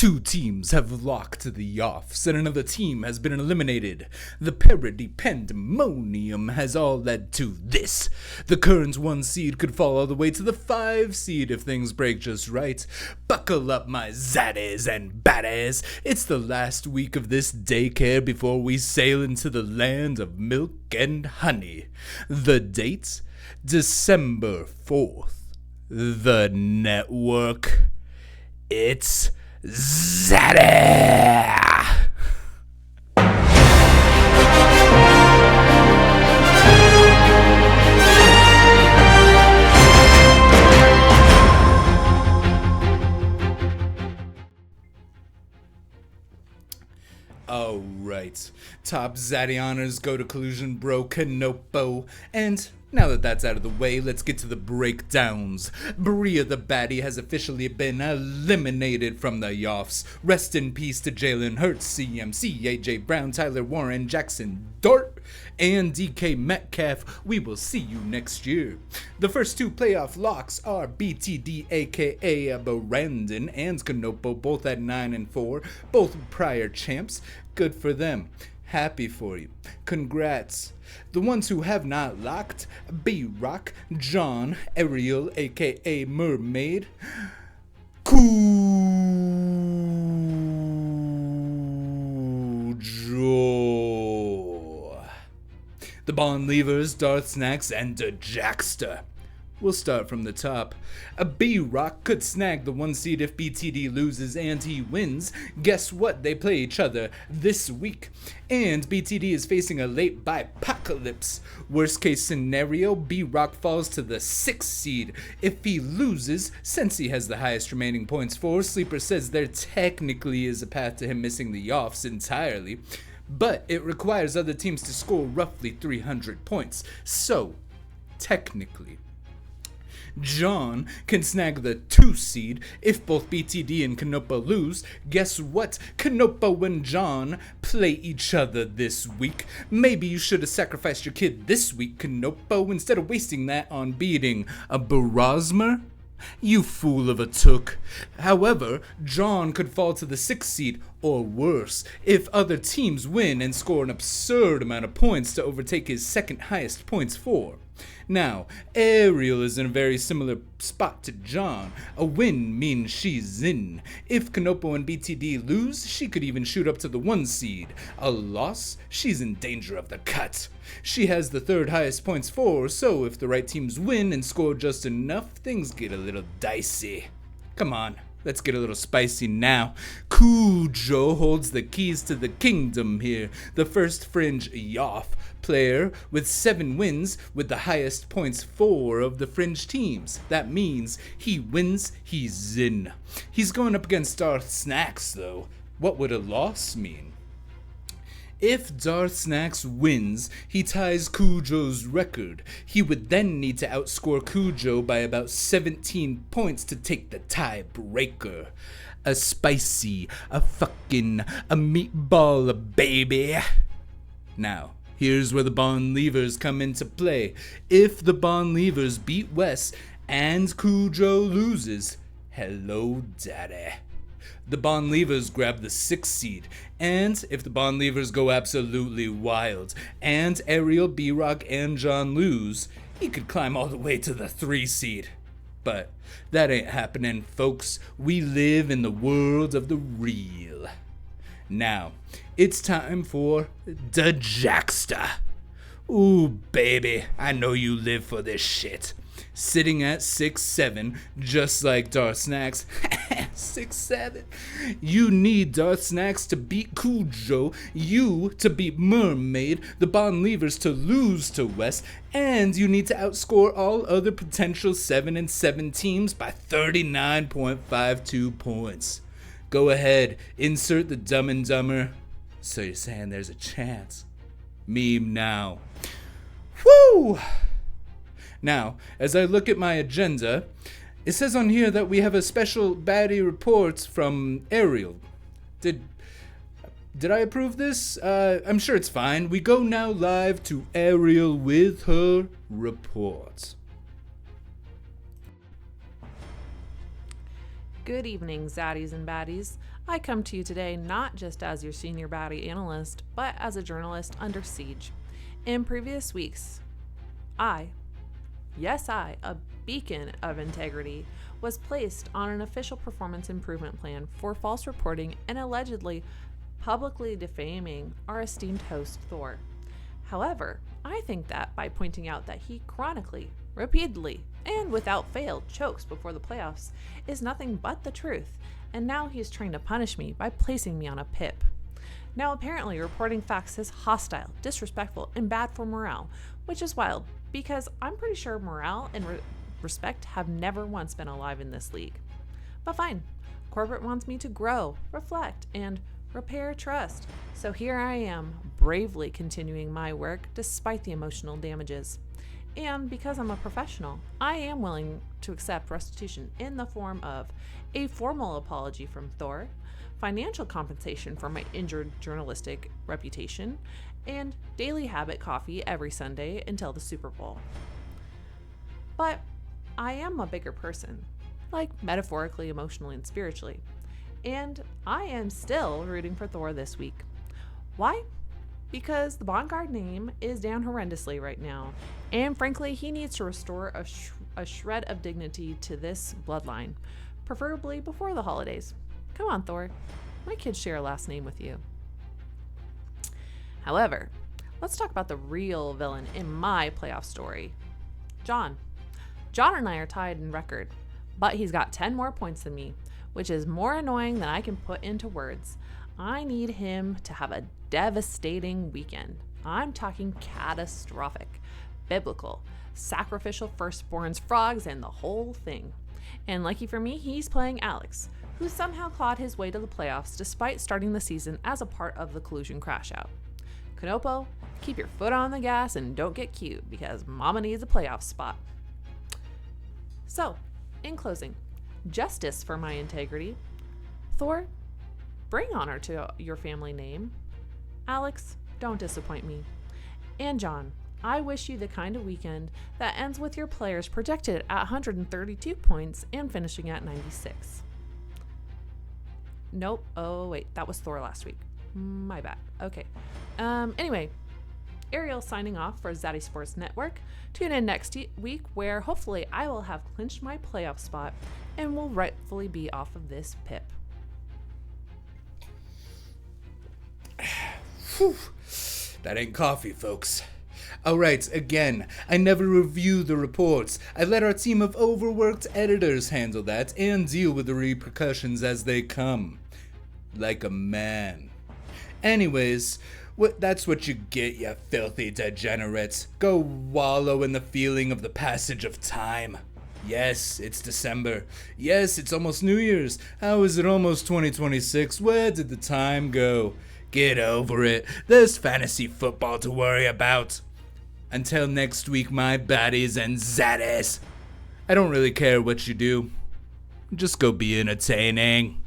Two teams have locked the offs, and another team has been eliminated. The parody pandemonium has all led to this. The current 1 seed could fall all the way to the 5 seed if things break just right. Buckle up, my zaddies and baddies. It's the last week of this daycare before we sail into the land of milk and honey. The date? December 4th. The network? It's Zaddy! Alright, top Zaddy honors go to Collusion Bro Canopo, and now that that's out of the way, let's get to the breakdowns. Bria the Baddie has officially been eliminated from the Yoffs. Rest in peace to Jalen Hurts, CMC, AJ Brown, Tyler Warren, Jackson Dart, and DK Metcalf. We will see you next year. The first 2 playoff locks are BTD aka Brandon and Canopo, both at 9 and 4, both prior champs. Good for them. Happy for you. Congrats. The ones who have not locked: B-Rock, John, Ariel aka Mermaid, Cujo. The Bond Leavers, Darth Snacks, and Jackster. We'll start from the top. A B-Rock could snag the 1 seed if BTD loses and he wins. Guess what? They play each other this week. And BTD is facing a late bipocalypse. Worst case scenario, B-Rock falls to the 6th seed. If he loses, since he has the highest remaining points for, Sleeper says there technically is a path to him missing the offs entirely. But it requires other teams to score roughly 300 points. So, technically, John can snag the 2 seed if both BTD and Canopo lose. Guess what? Canopo and John play each other this week. Maybe you should have sacrificed your kid this week, Canopo, instead of wasting that on beating a Barosmer. You fool of a took. However, John could fall to the 6th seed, or worse, if other teams win and score an absurd amount of points to overtake his 2nd highest points for. Now, Ariel is in a very similar spot to John. A win means she's in. If Canopo and BTD lose, she could even shoot up to the 1 seed. A loss? She's in danger of the cut. She has the 3rd highest points for, so if the right teams win and score just enough, things get a little dicey. Come on. Let's get a little spicy now. Cujo holds the keys to the kingdom here. The first fringe Yoff player with 7 wins with the highest points for of the fringe teams. That means he wins, he's in. He's going up against Darth Snacks though. What would a loss mean? If Darth Snacks wins, he ties Cujo's record. He would then need to outscore Cujo by about 17 points to take the tiebreaker. A meatball, baby. Now, here's where the Bond Leavers come into play. If the Bond Leavers beat Wes and Cujo loses, hello, daddy. The Bond Leavers grab the 6th seed, and if the Bond Leavers go absolutely wild, and Ariel, B-Rock, and John lose, he could climb all the way to the 3 seed. But that ain't happening, folks. We live in the world of the real. Now, it's time for the Jackster. Ooh, baby, I know you live for this shit. Sitting at 6'7", just like Darth Snacks. 6'7". You need Darth Snacks to beat Cujo, you to beat Mermaid, the Bond Leavers to lose to Wes, and you need to outscore all other potential 7 and 7 teams by 39.52 points. Go ahead, insert the Dumb and Dumber. So you're saying there's a chance. Meme now. Woo! Now, as I look at my agenda, it says on here that we have a special Baddie Report from Ariel. Did I approve this? I'm sure it's fine. We go now live to Ariel with her report. Good evening, Zaddies and Baddies. I come to you today not just as your senior baddie analyst, but as a journalist under siege. In previous weeks, I, a beacon of integrity, was placed on an official performance improvement plan for false reporting and allegedly publicly defaming our esteemed host Thor. However, I think that by pointing out that he chronically, repeatedly, and without fail chokes before the playoffs is nothing but the truth, and now he's trying to punish me by placing me on a PIP. Now apparently reporting facts is hostile, disrespectful, and bad for morale, which is wild because I'm pretty sure morale and respect have never once been alive in this league. But fine, corporate wants me to grow, reflect, and repair trust. So here I am, bravely continuing my work despite the emotional damages. And because I'm a professional, I am willing to accept restitution in the form of a formal apology from Thor, financial compensation for my injured journalistic reputation, and daily habit coffee every Sunday until the Super Bowl. But I am a bigger person, like metaphorically, emotionally, and spiritually. And I am still rooting for Thor this week. Why? Because the Vanguard name is down horrendously right now, and frankly, he needs to restore a shred of dignity to this bloodline, preferably before the holidays. Come on, Thor. My kids share a last name with you. However, let's talk about the real villain in my playoff story. John. John and I are tied in record, but he's got 10 more points than me, which is more annoying than I can put into words. I need him to have a devastating weekend. I'm talking catastrophic, biblical, sacrificial firstborns, frogs, and the whole thing. And lucky for me, he's playing Alex, who somehow clawed his way to the playoffs despite starting the season as a part of the collusion crashout. Kanopo, keep your foot on the gas and don't get cute because mama needs a playoff spot. So, in closing, justice for my integrity. Thor, bring honor to your family name. Alex, don't disappoint me. And John, I wish you the kind of weekend that ends with your players projected at 132 points and finishing at 96. Nope. Oh, wait. That was Thor last week. My bad. Okay. Anyway, Ariel signing off for Zaddy Sports Network. Tune in next week where hopefully I will have clinched my playoff spot and will rightfully be off of this PIP. Whew. That ain't coffee, folks. Alright, again, I never review the reports. I let our team of overworked editors handle that and deal with the repercussions as they come. Like a man. Anyways, that's what you get, you filthy degenerates. Go wallow in the feeling of the passage of time. Yes, it's December. Yes, it's almost New Year's. How is it almost 2026? Where did the time go? Get over it. There's fantasy football to worry about. Until next week, my baddies and zaddies. I don't really care what you do. Just go be entertaining.